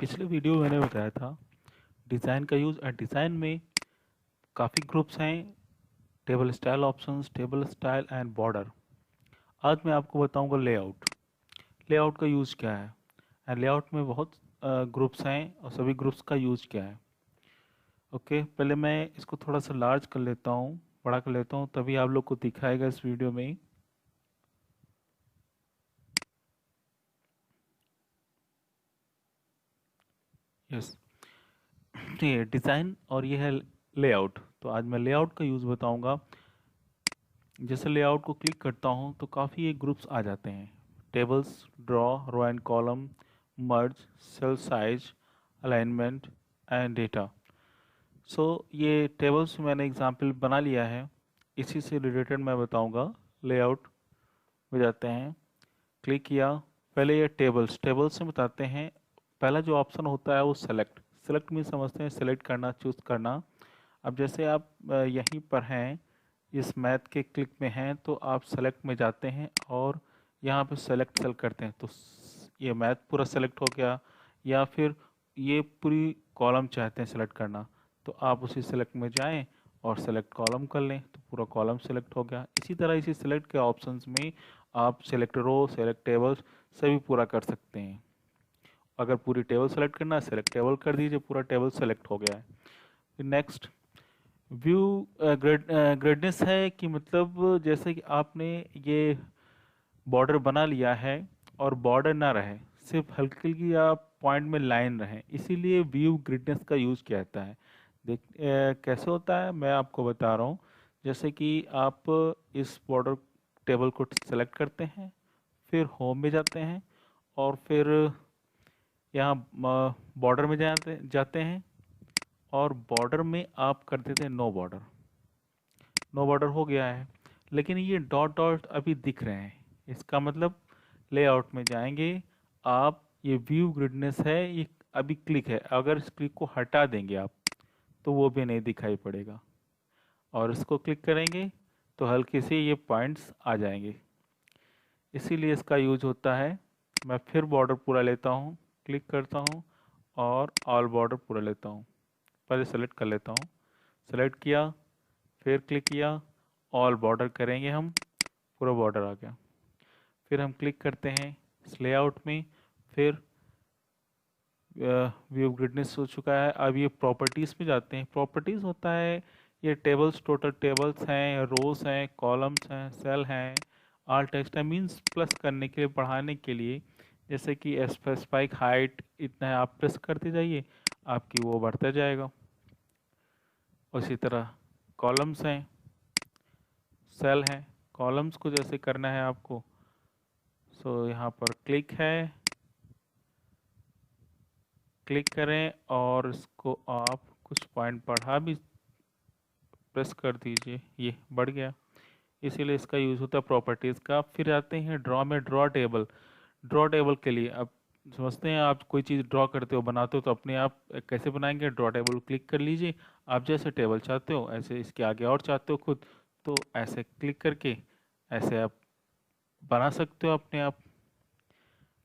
पिछले वीडियो में मैंने बताया था डिज़ाइन का यूज़। डिज़ाइन में काफ़ी ग्रुप्स हैं, table style options, table style and border. आज मैं आपको बताऊंगा लेआउट। लेआउट का यूज़ क्या है एंड लेआउट में बहुत ग्रुप्स हैं और सभी ग्रुप्स का यूज़ क्या है। ओके, पहले मैं इसको थोड़ा सा लार्ज कर लेता हूँ, बड़ा कर लेता हूँ, तभी आप लोग को दिखाएगा इस वीडियो में। यस, ये डिज़ाइन और ये है लेआउट। तो आज मैं लेआउट का यूज़ बताऊंगा। जैसे लेआउट को क्लिक करता हूँ तो काफ़ी एक ग्रुप्स आ जाते हैं। Tables, draw, row and column, merge, cell size, alignment and data. So ये टेबल्स मैंने एग्जांपल बना लिया है, इसी से रिलेटेड मैं बताऊंगा। लेआउट में जाते हैं, क्लिक किया। पहले ये टेबल्स टेबल्स में बताते हैं। पहला जो ऑप्शन होता है वो सेलेक्ट। सेलेक्ट में समझते हैं सेलेक्ट करना, चूज़ करना। अब जैसे आप यहीं पर हैं, इस मैथ के क्लिक में हैं, तो आप सेलेक्ट में जाते हैं और यहाँ पे सेलेक्ट सेल करते हैं तो ये मैथ पूरा सेलेक्ट हो गया। या फिर ये पूरी कॉलम चाहते हैं सेलेक्ट करना, तो आप उसी सेलेक्ट में जाएं और सेलेक्ट कॉलम कर लें तो पूरा कॉलम सेलेक्ट हो गया। इसी तरह इसी सेलेक्ट के ऑप्शंस में आप सेलेक्ट रो, सेलेक्ट टेबल्स सभी पूरा कर सकते हैं। अगर पूरी टेबल सेलेक्ट करना है, सेलेक्ट टेबल कर दीजिए, पूरा टेबल सेलेक्ट हो गया है। फिर नेक्स्ट व्यू ग्रेडनेस है कि मतलब जैसे कि आपने ये बॉर्डर बना लिया है और बॉर्डर ना रहे, सिर्फ हल्की हल्की या पॉइंट में लाइन रहे, इसीलिए व्यू ग्रिडनेस का यूज़ किया जाता है। कैसे होता है मैं आपको बता रहा हूँ। जैसे कि आप इस बॉर्डर टेबल को सेलेक्ट करते हैं, फिर होम में जाते हैं और फिर यहाँ बॉर्डर में जाते जाते हैं और बॉर्डर में आप कर देते हैं नो बॉर्डर। नो बॉर्डर हो गया है, लेकिन ये डॉट डॉट अभी दिख रहे हैं, इसका मतलब लेआउट में जाएंगे आप, ये व्यू ग्रिडनेस है, ये अभी क्लिक है, अगर इस क्लिक को हटा देंगे आप तो वो भी नहीं दिखाई पड़ेगा। और इसको क्लिक करेंगे तो हल्के से ये पॉइंट्स आ जाएंगे, इसीलिए इसका यूज होता है। मैं फिर बॉर्डर पूरा लेता हूँ, क्लिक करता हूँ और ऑल बॉर्डर पूरा लेता हूँ। पहले सेलेक्ट कर लेता हूँ, सेलेक्ट किया, फिर क्लिक किया, ऑल बॉर्डर करेंगे हम, पूरा बॉर्डर आ गया। फिर हम क्लिक करते हैं इस लेआउट में, फिर व्यू ग्रिडनेस हो चुका है। अब ये प्रॉपर्टीज़ में जाते हैं। प्रॉपर्टीज़ होता है ये टेबल्स, टोटल टेबल्स हैं, रोज हैं, कॉलम्स हैं, सेल हैं, आल टेक्स्ट है, मीन्स प्लस करने के लिए, बढ़ाने के लिए। जैसे कि स्पेसिफाइक हाइट इतना है, आप प्रेस करते जाइए, आपकी वो बढ़ता जाएगा। उसी तरह कॉलम्स हैं, सेल हैं, कॉलम्स को जैसे करना है आपको, सो यहाँ पर क्लिक है, क्लिक करें और इसको आप कुछ पॉइंट बढ़ा भी प्रेस कर दीजिए, ये बढ़ गया। इसीलिए इसका यूज़ होता है प्रॉपर्टीज़ का। फिर आते हैं ड्रॉ में, ड्रॉ टेबल। ड्रॉ टेबल के लिए अब समझते हैं, आप कोई चीज़ ड्रॉ करते हो, बनाते हो, तो अपने आप कैसे बनाएंगे। ड्रॉ टेबल क्लिक कर लीजिए, आप जैसे टेबल चाहते हो ऐसे, इसके आगे और चाहते हो खुद, तो ऐसे क्लिक करके ऐसे आप बना सकते हो अपने आप,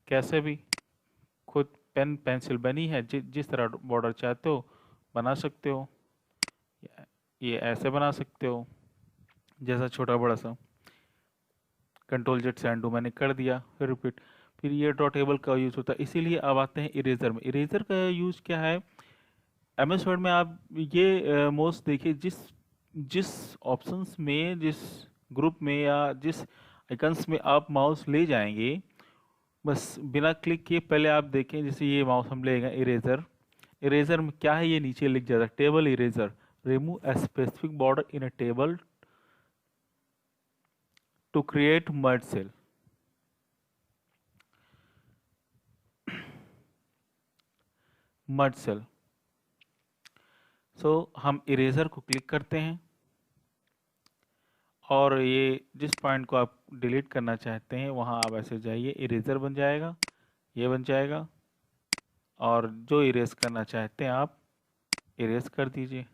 कैसे भी खुद। पेन पेंसिल बनी है, जिस तरह बॉर्डर चाहते हो बना सकते हो। ये ऐसे बना सकते हो, जैसा छोटा बड़ा सा। कंट्रोल जेड से अनडू मैंने कर दिया, फिर रिपीट। फिर ये ड्रॉ टेबल का यूज़ होता है। इसीलिए अब आते हैं इरेजर में। इरेजर का यूज़ क्या है, एमएस वर्ड में आप ये मोस्ट देखिए, जिस जिस ऑप्शंस में, जिस ग्रुप में या जिस आइकन्स में आप माउस ले जाएंगे, बस बिना क्लिक किए पहले आप देखें। जैसे ये माउस हम ले गए इरेजर, इरेजर में क्या है, ये नीचे लिख जाता है table eraser, remove a specific border in a table to create merge cell. Merge cell, so हम इरेजर को क्लिक करते हैं और ये जिस पॉइंट को आप डिलीट करना चाहते हैं वहाँ आप ऐसे जाइए, इरेजर बन जाएगा, ये बन जाएगा। और जो इरेज करना चाहते हैं आप इरेज कर दीजिए।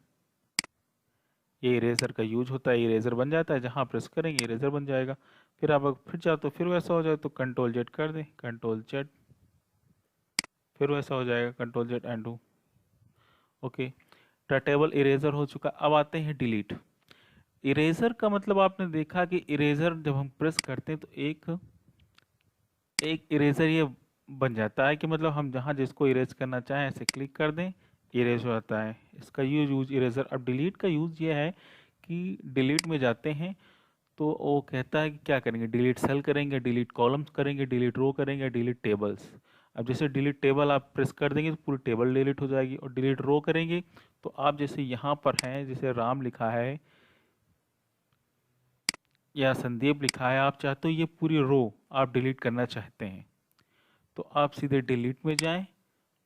ये इरेजर का यूज होता है, इरेजर बन जाता है, जहाँ प्रेस करेंगे इरेजर बन जाएगा। फिर आप फिर चाहो तो फिर वैसा हो जाए तो कंट्रोल जेड कर दें, कंट्रोल जेड, फिर वैसा हो जाएगा, control Z undo. Okay, table eraser हो चुका। अब आते हैं डिलीट। इरेजर का मतलब आपने देखा कि इरेजर जब हम प्रेस करते हैं तो एक एक इरेजर ये बन जाता है कि मतलब हम जहाँ जिसको इरेज करना चाहें ऐसे क्लिक कर दें, इरेज हो जाता है। इसका यूज इरेजर। अब डिलीट का यूज़ ये है कि डिलीट में जाते हैं तो वो कहता है कि क्या करेंगे, डिलीट सेल करेंगे, डिलीट कॉलम्स करेंगे, डिलीट रो करेंगे, डिलीट टेबल्स। अब जैसे डिलीट टेबल आप प्रेस कर देंगे तो पूरी टेबल डिलीट हो जाएगी, और डिलीट रो करेंगे तो आप जैसे यहाँ पर हैं, जैसे राम लिखा है या संदीप लिखा है, आप चाहते हो ये पूरी रो आप डिलीट करना चाहते हैं तो आप सीधे डिलीट में जाएं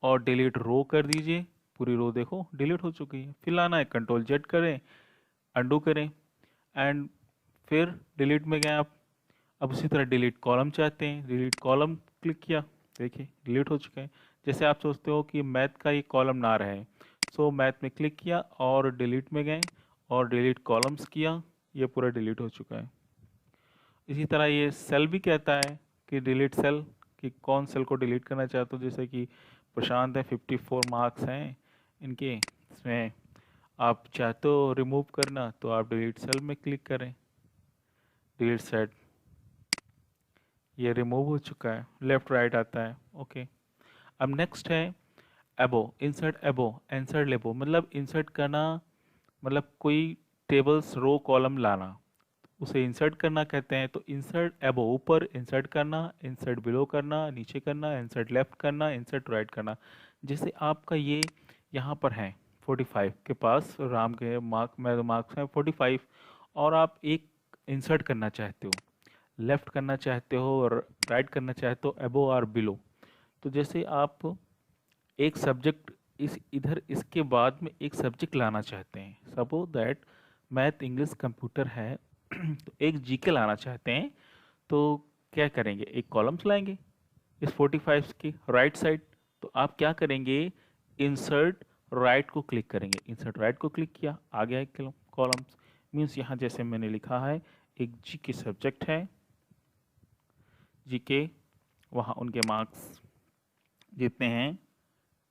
और डिलीट रो कर दीजिए। पूरी रो देखो डिलीट हो चुकी है। फिर लाना है, कंट्रोल जेड करें, अंडू करें, एंड फिर डिलीट में गए आप। अब उसी तरह डिलीट कॉलम चाहते हैं, डिलीट कॉलम क्लिक किया, देखिए डिलीट हो चुके हैं। जैसे आप सोचते हो कि मैथ का ये कॉलम ना रहे, सो मैथ में क्लिक किया और डिलीट में गए और डिलीट कॉलम्स किया, ये पूरा डिलीट हो चुका है। इसी तरह ये सेल भी कहता है कि डिलीट सेल, कि कौन सेल को डिलीट करना चाहते हो। जैसे कि प्रशांत है, 54 मार्क्स हैं इनके, इसमें आप चाहते हो रिमूव करना तो आप डिलीट सेल में क्लिक करें, डिलीट सेट, ये रिमूव हो चुका है। लेफ्ट राइट आता है। ओके, अब नेक्स्ट है एबो, इंसर्ट एबो, इंसर्ट लेबो, मतलब इंसर्ट करना, मतलब कोई टेबल्स रो कॉलम लाना, उसे इंसर्ट करना कहते हैं। तो इंसर्ट एबो, ऊपर इंसर्ट करना, इंसर्ट बिलो करना, नीचे करना, इंसर्ट लेफ्ट करना, इंसर्ट राइट करना। जैसे आपका ये यहाँ पर है 45 के पास, राम के मार्क्स हैं 45, और आप एक इंसर्ट करना चाहते हो, लेफ्ट करना चाहते हो और राइट करना चाहते हो, एबो और बिलो। तो जैसे आप एक सब्जेक्ट इस इधर इसके बाद में एक सब्जेक्ट लाना चाहते हैं, suppose that math English computer है तो एक जीके लाना चाहते हैं, तो क्या करेंगे, एक कॉलम्स लाएंगे इस 45 की राइट साइड। तो आप क्या करेंगे, इंसर्ट राइट को क्लिक करेंगे, इंसर्ट राइट को क्लिक किया, आ गया एक कॉलम्स। मीन्स यहाँ जैसे मैंने लिखा है एक जीके सब्जेक्ट है, जीके, वहाँ उनके मार्क्स जितने हैं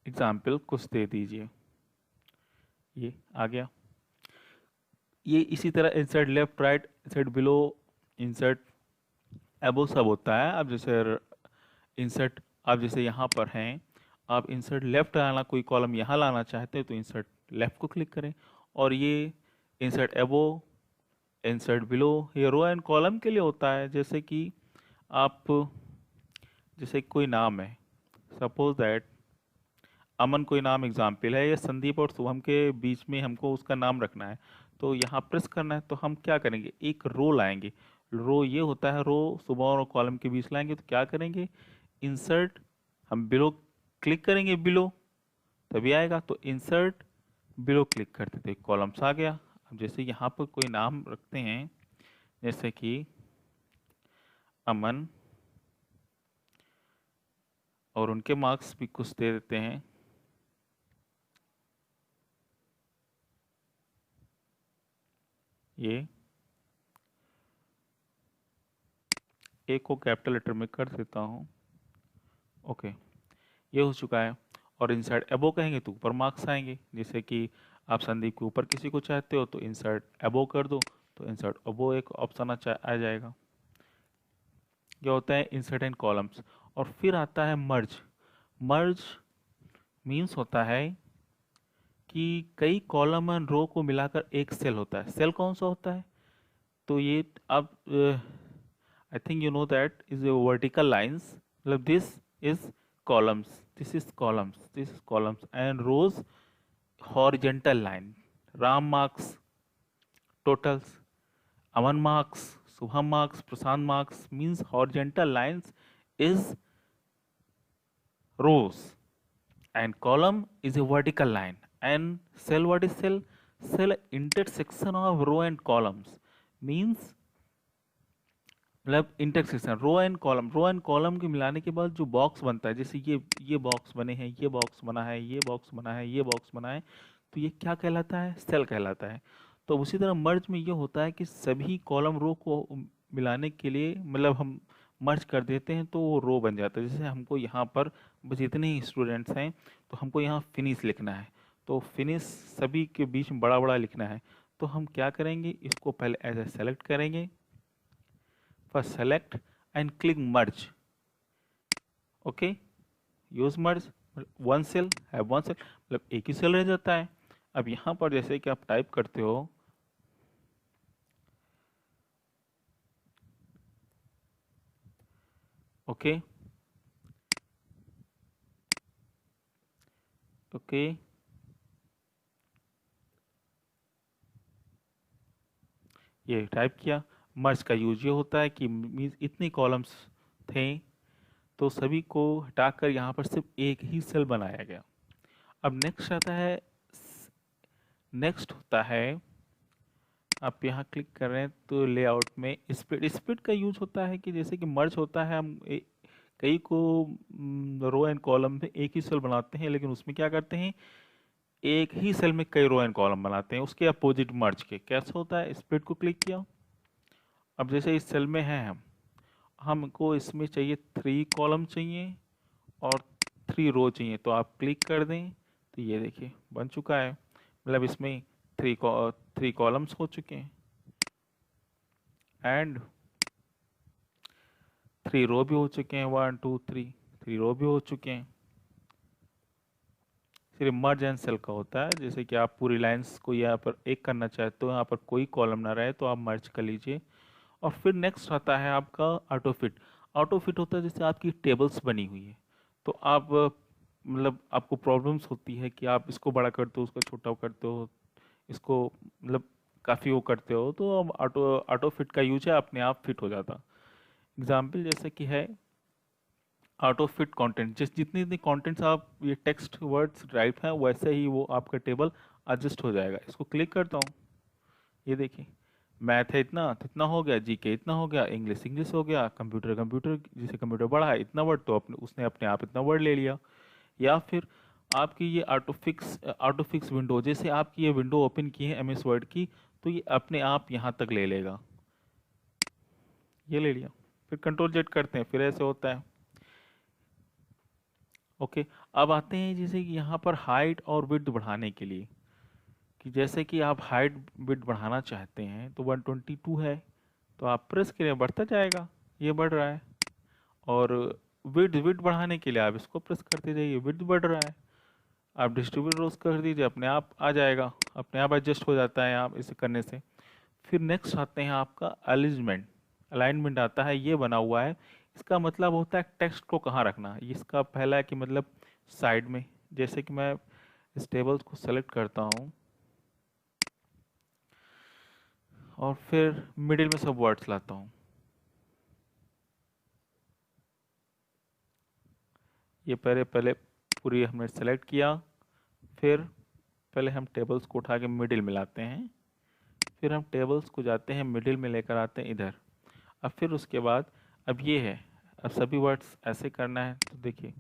एग्जाम्पल कुछ दे दीजिए, ये आ गया। ये इसी तरह insert left right, insert below, insert एबो सब होता है। अब जैसे इंसर्ट, आप जैसे यहाँ पर हैं, आप इंसर्ट लेफ्ट लाना, कोई कॉलम यहाँ लाना चाहते हैं तो इंसर्ट लेफ्ट को क्लिक करें। और ये इंसर्ट एबो, इंसर्ट बिलो, ये रो एंड कॉलम के लिए होता है। जैसे कि आप, जैसे कोई नाम है, सपोज दैट अमन कोई नाम एग्जाम्पल है, या संदीप और शुभम के बीच में हमको उसका नाम रखना है, तो यहाँ प्रेस करना है तो हम क्या करेंगे, एक रो लाएंगे। रो ये होता है, रो सुबह और कॉलम के बीच लाएंगे तो क्या करेंगे, इंसर्ट, हम बिलो क्लिक करेंगे, बिलो तभी आएगा, तो इंसर्ट बिलो क्लिक करते थे, कॉलम्स आ गया। अब जैसे यहाँ पर कोई नाम रखते हैं, जैसे कि अमन, और उनके मार्क्स भी कुछ दे देते हैं, ये ए को कैपिटल लेटर में कर देता हूँ। ओके, ये हो चुका है। और इंसर्ट एबो कहेंगे तो ऊपर मार्क्स आएंगे, जैसे कि आप संदीप के ऊपर किसी को चाहते हो तो इंसर्ट एबो कर दो, तो इंसर्ट एबो एक ऑप्शन आ जाएगा। ये होता है इंसर्ट एंड कॉलम्स। और फिर आता है मर्ज। मर्ज मीन्स होता है कि कई कॉलम एंड रो को मिलाकर एक सेल होता है। सेल कौन सा होता है, तो ये आप, I think you know that is a vertical lines, मतलब this is columns, this is columns, this is columns, and rows horizontal line. Ram marks totals, Aman marks, Subham marks, Prasant marks, means horizontal lines is rows, and column is a vertical line. And cell, what is cell? Cell intersection of row and columns, means मतलब intersection row and column के मिलाने के बाद जो box बनता है, जैसे ये बॉक्स बने हैं, ये बॉक्स बना है, ये बॉक्स बना है, ये बॉक्स बना है, तो ये क्या कहलाता है, सेल कहलाता है। तो उसी तरह मर्ज में ये होता है कि सभी कॉलम रो को मिलाने के लिए, मतलब हम मर्ज कर देते हैं तो वो रो बन जाता है। जैसे हमको यहाँ पर बस इतने ही स्टूडेंट्स हैं तो हमको यहाँ फिनिश लिखना है, तो फिनिश सभी के बीच में बड़ा बड़ा लिखना है। तो हम क्या करेंगे, इसको पहले ऐसे सेलेक्ट करेंगे, first select and click merge. Okay, use merge, one cell है, वन सेल मतलब एक ही सेल रह जाता है। अब यहाँ पर जैसे कि आप टाइप करते हो, ओके ओके, ये टाइप किया। मर्ज का यूज ये होता है कि मीन्स इतने कॉलम्स थे तो सभी को हटाकर यहाँ पर सिर्फ एक ही सेल बनाया गया। अब नेक्स्ट आता है, नेक्स्ट होता है, आप यहाँ क्लिक कर रहे हैं तो लेआउट में स्प्लिट। स्प्लिट का यूज होता है कि जैसे कि मर्ज होता है, हम कई को रो एंड कॉलम में एक ही सेल बनाते हैं, लेकिन उसमें क्या करते हैं, एक ही सेल में कई रो एंड कॉलम बनाते हैं। उसके अपोजिट मर्ज के कैसे होता है, स्प्लिट को क्लिक किया। अब जैसे इस सेल में है हम, हमको इसमें चाहिए 3 कॉलम चाहिए और 3 रो चाहिए, तो आप क्लिक कर दें तो ये देखिए बन चुका है। मतलब इसमें 3 कॉलम्स हो चुके हैं एंड 3 रो भी हो चुके हैं। 1 2 3 रो भी हो चुके हैं। सिर्फ मर्ज एंड सेल का होता है, जैसे कि आप पूरी लाइंस को यहाँ पर एक करना चाहते हो, यहाँ पर कोई कॉलम ना रहे तो आप मर्ज कर लीजिए। और फिर नेक्स्ट आता है आपका ऑटो फिट। ऑटो फिट होता है जैसे आपकी टेबल्स बनी हुई है, तो आप मतलब आपको प्रॉब्लम्स होती है कि आप इसको बड़ा करते हो, उसको छोटा करते हो, इसको मतलब काफ़ी वो करते हो, तो अब ऑटो ऑटो फिट का यूज है, अपने आप फिट हो जाता। एग्जाम्पल जैसे कि है ऑटो फिट कंटेंट, जिस जितनी जितनी कंटेंट्स आप ये टेक्स्ट वर्ड्स राइट हैं वैसे ही वो आपका टेबल एडजस्ट हो जाएगा। इसको क्लिक करता हूँ, ये देखिए मैथ है इतना तो इतना हो गया, जीके इतना हो गया, इंग्लिश इंग्लिश हो गया, कंप्यूटर कंप्यूटर जैसे कंप्यूटर बढ़ा है इतना वर्ड तो अपने उसने अपने आप इतना वर्ड ले लिया। या फिर आपकी ये ऑटो फिक्स विंडो, जैसे आपकी ये विंडो ओपन की है एमएस वर्ड की, तो ये अपने आप यहाँ तक ले लेगा, ये ले लिया। फिर कंट्रोल जेड करते हैं, फिर ऐसे होता है। ओके, अब आते हैं जैसे कि यहाँ पर हाइट और विड्थ बढ़ाने के लिए, कि जैसे कि आप हाइट विड्थ बढ़ाना चाहते हैं तो 122 है, तो आप प्रेस करें बढ़ता जाएगा, ये बढ़ रहा है। और विड्थ विड्थ बढ़ाने के लिए आप इसको प्रेस करते जाइए, विड्थ बढ़ रहा है। आप डिस्ट्रीब्यूट रोज कर दीजिए, अपने आप आ जाएगा, अपने आप एडजस्ट हो जाता है आप इसे करने से। फिर नेक्स्ट आते हैं आपका अलाइनमेंट। अलाइनमेंट आता है, ये बना हुआ है, इसका मतलब होता है टेक्स्ट को कहाँ रखना है। इसका पहला है कि मतलब साइड में, जैसे कि मैं इस टेबल्स को सेलेक्ट करता हूँ और फिर मिडिल में सब वर्ड्स लाता हूँ। ये पहले पहले पूरी हमने सेलेक्ट किया, फिर पहले हम टेबल्स को उठा के मिडिल में लाते हैं, फिर हम टेबल्स को जाते हैं मिडिल में लेकर आते हैं इधर। अब फिर उसके बाद अब ये है, अब सभी वर्ड्स ऐसे करना है तो देखिए,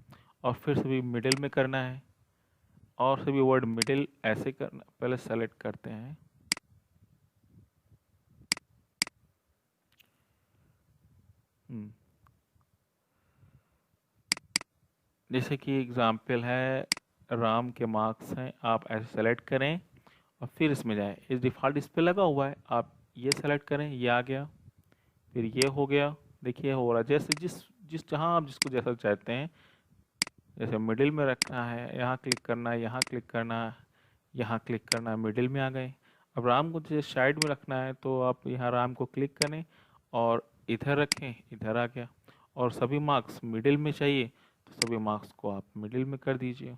और फिर सभी मिडिल में करना है और सभी वर्ड मिडिल ऐसे करना, पहले सेलेक्ट करते हैं। हम्म, जैसे कि एग्जाम्पल है राम के मार्क्स हैं, आप ऐसे सेलेक्ट करें और फिर इसमें जाएं। इस डिफ़ॉल्ट इस पे लगा हुआ है, आप ये सेलेक्ट करें, ये आ गया, फिर ये हो गया। देखिए हो रहा है, जैसे जिस जिस जहाँ आप जिसको जैसा चाहते हैं, जैसे मिडिल में रखना है, यहाँ क्लिक करना है, यहाँ क्लिक करना है, यहाँ क्लिक करना है, मिडिल में आ गए। अब राम को जैसे साइड में रखना है तो आप यहाँ राम को क्लिक करें और इधर रखें, इधर आ गया। और सभी मार्क्स मिडिल में चाहिए तो सभी मार्क्स को आप मिडिल में कर दीजिए,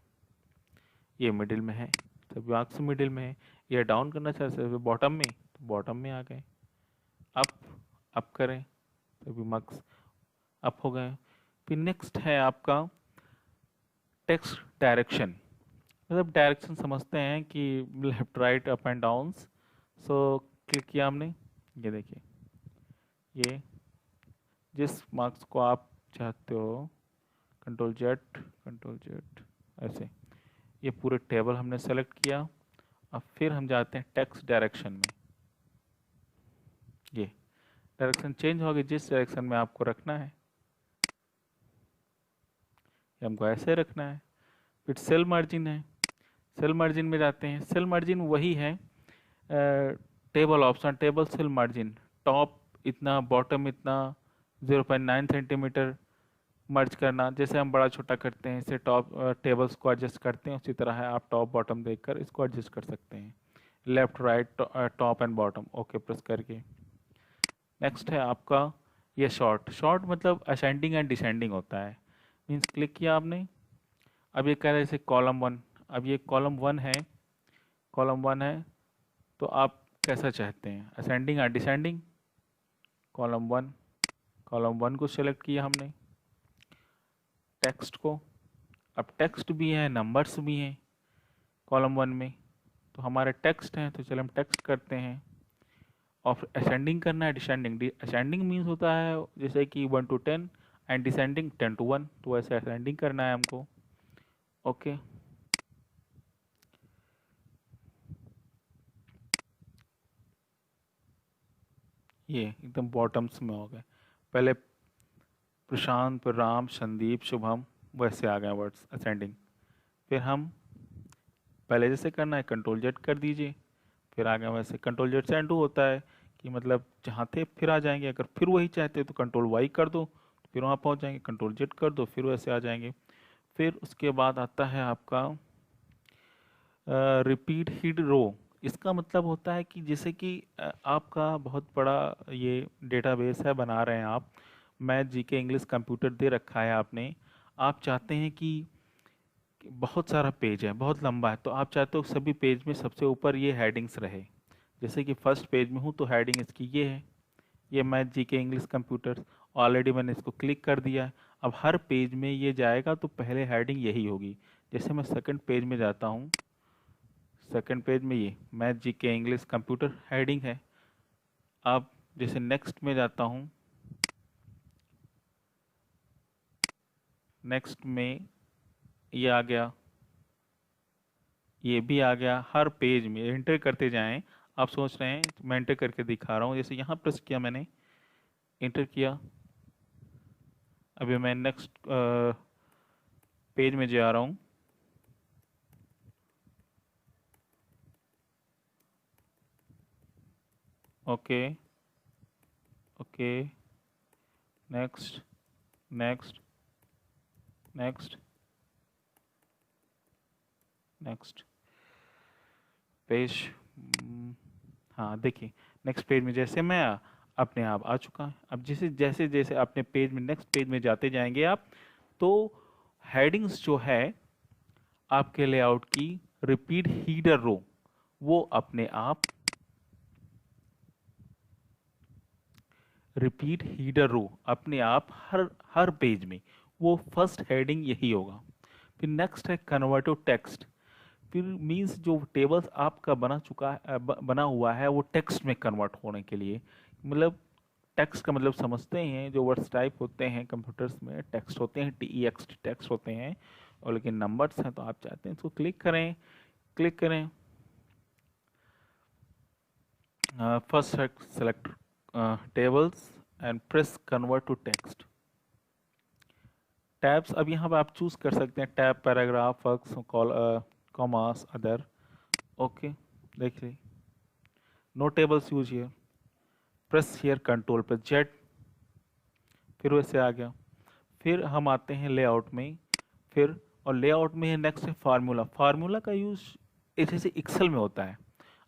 ये मिडिल में है, सभी मार्क्स मिडिल में है। ये डाउन करना चाहते हैं बॉटम में तो बॉटम में आ गए। अप अप करें, सभी मार्क्स अप हो गए। फिर नेक्स्ट है आपका टेक्स्ट डायरेक्शन। मतलब डायरेक्शन समझते हैं कि left right up and downs. So click किया हमने, ये देखिए, ये जिस मार्क्स को आप चाहते हो, कंट्रोल जेड ऐसे, ये पूरे टेबल हमने सेलेक्ट किया। अब फिर हम जाते हैं टेक्स्ट डायरेक्शन में, ये डायरेक्शन चेंज होगी जिस डायरेक्शन में आपको रखना है। ये हमको ऐसे रखना है। फिर सेल मार्जिन है, सेल मार्जिन में जाते हैं। सेल मार्जिन वही है table option, table cell margin, top इतना बॉटम इतना, 0.9 सेंटीमीटर मर्ज करना। जैसे हम बड़ा छोटा करते हैं इसे टॉप टेबल्स को एडजस्ट करते हैं, उसी तरह है आप टॉप बॉटम देखकर इसको एडजस्ट कर सकते हैं। Left right top and bottom, okay press करके। नेक्स्ट है आपका ये शॉर्ट। शॉर्ट मतलब असेंडिंग एंड डिसेंडिंग होता है, मीन्स क्लिक किया आपने, अब ये कह रहे हैं जैसे कॉलम वन, अब ये कॉलम वन है, कॉलम वन है तो आप कैसा चाहते हैं, असेंडिंग या descending. Column one, column one को सिलेक्ट किया हमने, टेक्स्ट को, अब टेक्स्ट भी है नंबर्स भी हैं कॉलम वन में, तो हमारे टेक्स्ट हैं तो चलो हम टेक्स्ट करते हैं। और असेंडिंग करना है डिसेंडिंग, असेंडिंग मीन्स होता है जैसे कि 1 to 10 एंड डिसेंडिंग 10 to 1, तो वैसे असेंडिंग करना है हमको। ओके ये एकदम बॉटम्स में हो गए, पहले प्रशांत, राम, संदीप, शुभम, वैसे आ गए वर्ड्स असेंडिंग। फिर हम पहले जैसे करना है कंट्रोल जेड कर दीजिए, फिर आ गए वैसे। कंट्रोल जेड से अनडू होता है कि मतलब जहाँ थे फिर आ जाएंगे, अगर फिर वही चाहते हो तो कंट्रोल वाई कर दो तो फिर वहाँ पहुँच जाएंगे, कंट्रोल जेड कर दो फिर वैसे आ जाएंगे। फिर उसके बाद आता है आपका रिपीट हीड रो। इसका मतलब होता है कि जैसे कि आपका बहुत बड़ा ये डेटाबेस है बना रहे हैं आप, मैथ जीके इंग्लिश कंप्यूटर दे रखा है आपने, आप चाहते हैं कि बहुत सारा पेज है, बहुत लंबा है, तो आप चाहते हो सभी पेज में सबसे ऊपर ये हेडिंग्स रहे। जैसे कि फर्स्ट पेज में हूँ तो हेडिंग इसकी ये है, ये math GK English computer, already मैंने इसको क्लिक कर दिया है। अब हर पेज में ये जाएगा तो पहले हेडिंग यही होगी। जैसे मैं सेकंड पेज में जाता हूँ, सेकंड पेज में ये math GK English computer heading है। अब जैसे नेक्स्ट में जाता हूँ, नेक्स्ट में ये आ गया, ये भी आ गया। हर पेज में एंटर करते जाएं। आप सोच रहे हैं मैं एंटर करके दिखा रहा हूँ, जैसे यहाँ प्रेस किया मैंने, एंटर किया, अभी मैं नेक्स्ट पेज में जा रहा हूँ। Okay okay, next next next next page, हाँ देखिए नेक्स्ट पेज में जैसे मैं अपने आप आ चुका है। अब जैसे जैसे जैसे अपने पेज में नेक्स्ट पेज में जाते जाएंगे आप, तो हेडिंग्स जो है आपके लेआउट की, रिपीट हीडर रो, वो अपने आप, रिपीट हीडर रो अपने आप हर हर पेज में वो फर्स्ट हेडिंग यही होगा। फिर नेक्स्ट है कन्वर्टिव टेक्स्ट। फिर मीन्स जो टेबल्स आपका बना चुका है बना हुआ है वो टेक्स्ट में कन्वर्ट होने के लिए, मतलब टेक्स्ट का मतलब समझते हैं, जो वर्ड्स टाइप होते हैं कंप्यूटर्स में टेक्स्ट होते हैं, TEXT टेक्स्ट होते हैं, और लेकिन नंबर्स हैं तो आप चाहते हैं इसको क्लिक करें, क्लिक करें, first select tables and press convert to text. Tabs अब यहाँ पर आप चूज कर सकते हैं, tab, paragraph, words, commas, other. Okay देखिए, no tables use here, press here control press Z, फिर वैसे आ गया। फिर हम आते हैं लेआउट में, फिर और लेआउट में नेक्स्ट है फार्मूला। फार्मूला का यूज जैसे एक्सेल में होता है।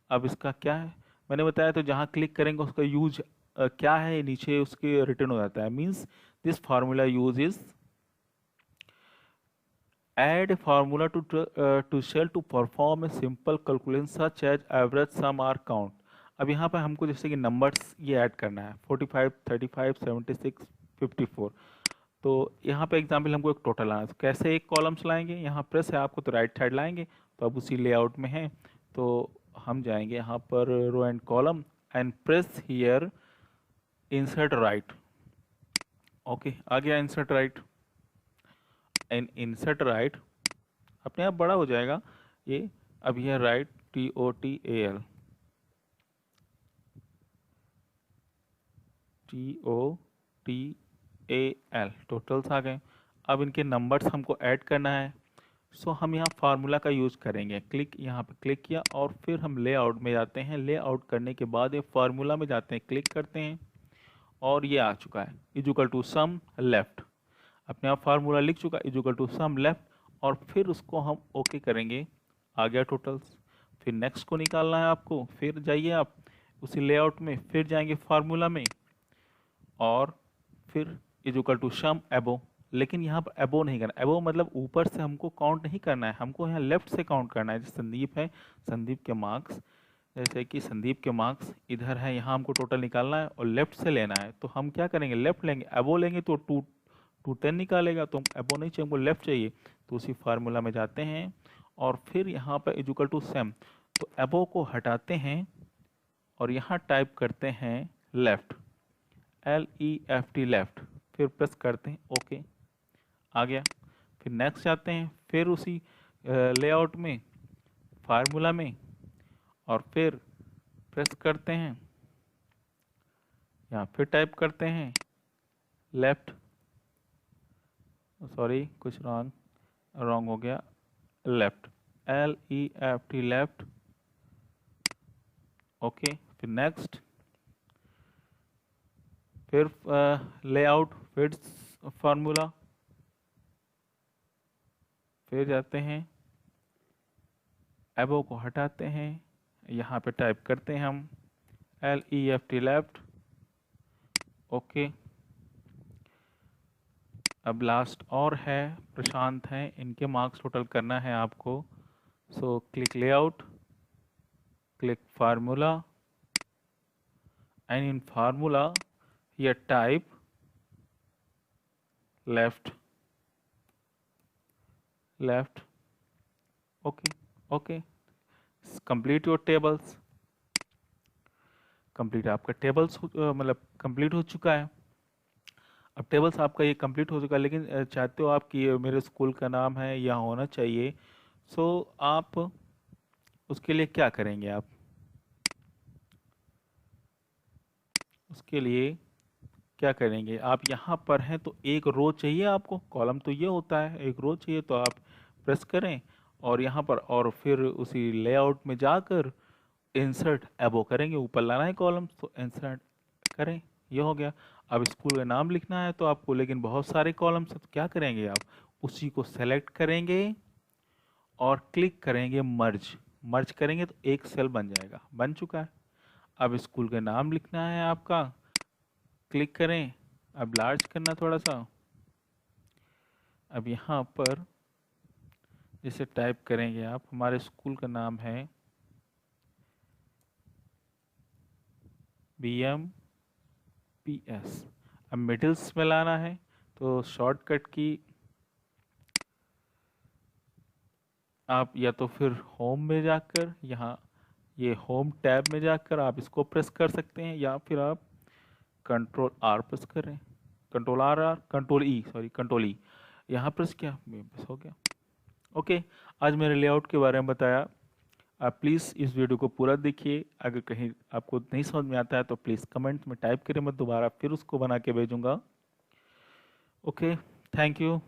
अब इसका क्या है मैंने बताया, तो जहाँ क्लिक करेंगे उसका यूज क्या है नीचे उसके रिटर्न हो जाता है। Means this formula use is add a formula to cell to perform a simple calculation such as average, sum or count। अब यहाँ पर हमको जैसे कि नंबर्स ये ऐड करना है 45, 35, 76, 54। तो यहाँ पे एग्जाम्पल हमको एक टोटल आना है, तो कैसे एक कॉलम्स लाएंगे, यहाँ प्रेस है आपको तो राइट साइड लाएंगे, तो अब उसी लेआउट में है, तो हम जाएंगे यहाँ पर row and column and press here insert right. Okay आ गया insert right, and insert right अपने आप बड़ा हो जाएगा ये। अब यह राइट TOTAL, TOTAL टोटल्स आ गए। अब इनके नंबर्स हमको ऐड करना है। सो हम यहाँ फार्मूला का यूज़ करेंगे। क्लिक, यहाँ पे क्लिक किया और फिर हम लेआउट में जाते हैं। लेआउट करने के बाद ये फार्मूला में जाते हैं, क्लिक करते हैं और ये आ चुका है इक्वल टू सम लेफ्ट। अपने आप फार्मूला लिख चुका है इक्वल टू सम लेफ्ट, और फिर उसको हम ओके करेंगे। आ गया टोटल्स। फिर नेक्स्ट को निकालना है आपको, फिर जाइए आप उसी लेआउट में, फिर जाएंगे फार्मूला में और फिर इक्वल टू सम एबो। लेकिन यहाँ पर एबो नहीं करना। एबो मतलब ऊपर से हमको काउंट नहीं करना है, हमको यहाँ लेफ्ट से काउंट करना है। जैसे संदीप है, संदीप के मार्क्स, जैसे कि संदीप के मार्क्स इधर है, यहाँ हमको टोटल निकालना है और लेफ्ट से लेना है। तो हम क्या करेंगे, लेफ्ट लेंगे। एबो लेंगे तो 210 निकालेगा, तो हम एबो नहीं चाहिए, हमको लेफ्ट चाहिए। तो उसी फार्मूला में जाते हैं और फिर यहाँ पर इक्वल टू सेम, तो एबो को हटाते हैं और यहाँ टाइप करते हैं लेफ्ट, LEFT लेफ्ट, फिर प्रेस करते हैं ओके। आ गया। फिर नेक्स्ट जाते हैं, फिर उसी लेआउट में, फार्मूला में, और फिर प्रेस करते हैं, यहाँ फिर टाइप करते हैं लेफ्ट, सॉरी कुछ रॉन्ग हो गया, लेफ्ट, LEFT लेफ्ट, ओके। फिर नेक्स्ट, फिर लेआउट, फिर फार्मूला, फिर जाते हैं, एबो को हटाते हैं, यहाँ पे टाइप करते हैं हम LEFT लेफ्ट, ओके। अब लास्ट और है, प्रशांत हैं, इनके मार्क्स टोटल करना है आपको। So click layout, click formula, and in formula here type left, okay, complete your tables। Complete आपका टेबल्स मतलब कंप्लीट हो चुका है। अब टेबल्स आपका ये कंप्लीट हो चुका है, लेकिन चाहते हो आप कि मेरे स्कूल का नाम है यहाँ होना चाहिए। सो आप उसके लिए क्या करेंगे, आप उसके लिए क्या करेंगे, आप यहाँ पर हैं तो एक रो चाहिए आपको, कॉलम तो ये होता है, एक रो चाहिए, तो आप प्रेस करें और यहाँ पर, और फिर उसी लेआउट में जाकर इंसर्ट एबो करेंगे, ऊपर लाना है कॉलम तो इंसर्ट करें, ये हो गया। अब स्कूल का नाम लिखना है तो आपको, लेकिन बहुत सारे कॉलम्स हैं, तो क्या करेंगे आप, उसी को सेलेक्ट करेंगे और क्लिक करेंगे मर्ज। मर्ज करेंगे तो एक सेल बन जाएगा, बन चुका है। अब स्कूल का नाम लिखना है आपका, क्लिक करें, अब लार्ज करना थोड़ा सा। अब यहाँ पर जैसे टाइप करेंगे आप, हमारे स्कूल का नाम है BMPS। अब मिडिल्स में लाना है तो शॉर्टकट की आप या तो फिर होम में जाकर, यहाँ ये होम टैब में जाकर आप इसको प्रेस कर सकते हैं, या फिर आप कंट्रोल R प्रेस करें, कंट्रोल ई, यहाँ प्रेस किया, बस हो गया। ओके, आज मैंने लेआउट के बारे में बताया। आप प्लीज़ इस वीडियो को पूरा देखिए। अगर कहीं आपको नहीं समझ में आता है तो प्लीज़ कमेंट में टाइप करें, मैं दोबारा फिर उसको बना के भेजूँगा। Okay, thank you.